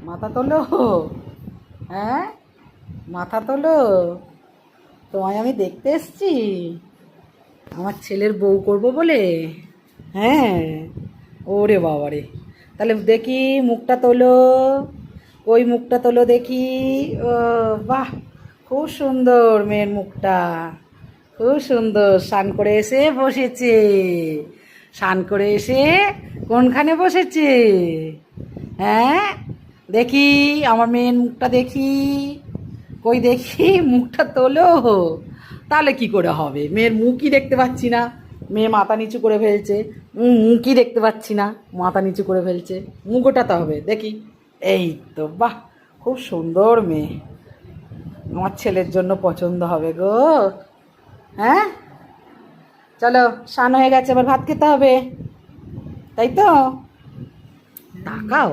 মাথা তোলো। হ্যাঁ, মাথা তোলো। তোমায় আমি দেখতে এসছি আমার ছেলের বউ করব বলে। হ্যাঁ। ওরে বাবারে, তাহলে দেখি মুখটা তোলো। ওই মুখটা তোলো দেখি। ও বাহ, খুব সুন্দর মেয়ের মুখটা। খুব সুন্দর, স্নান করে এসে বসেছে। স্নান করে এসে কোনখানে বসেছে? হ্যাঁ, দেখি আমার মেয়ের মুখটা দেখি। কই দেখি, মুখটা তোলো। তাহলে কি করে হবে, মেয়ের মুখই দেখতে পাচ্ছি না। মেয়ে মাথা নিচু করে ফেলছে। মুখই দেখতে পাচ্ছি না, মাথা নিচু করে ফেলছে। মুখ ওঠাতে হবে দেখি। এই তো, বাহ, খুব সুন্দর মেয়ে। আমার ছেলের জন্য পছন্দ হবে গো। হ্যাঁ, চলো, স্নান হয়ে গেছে, এবার ভাত খেতে হবে, তাই তো? তাকাও।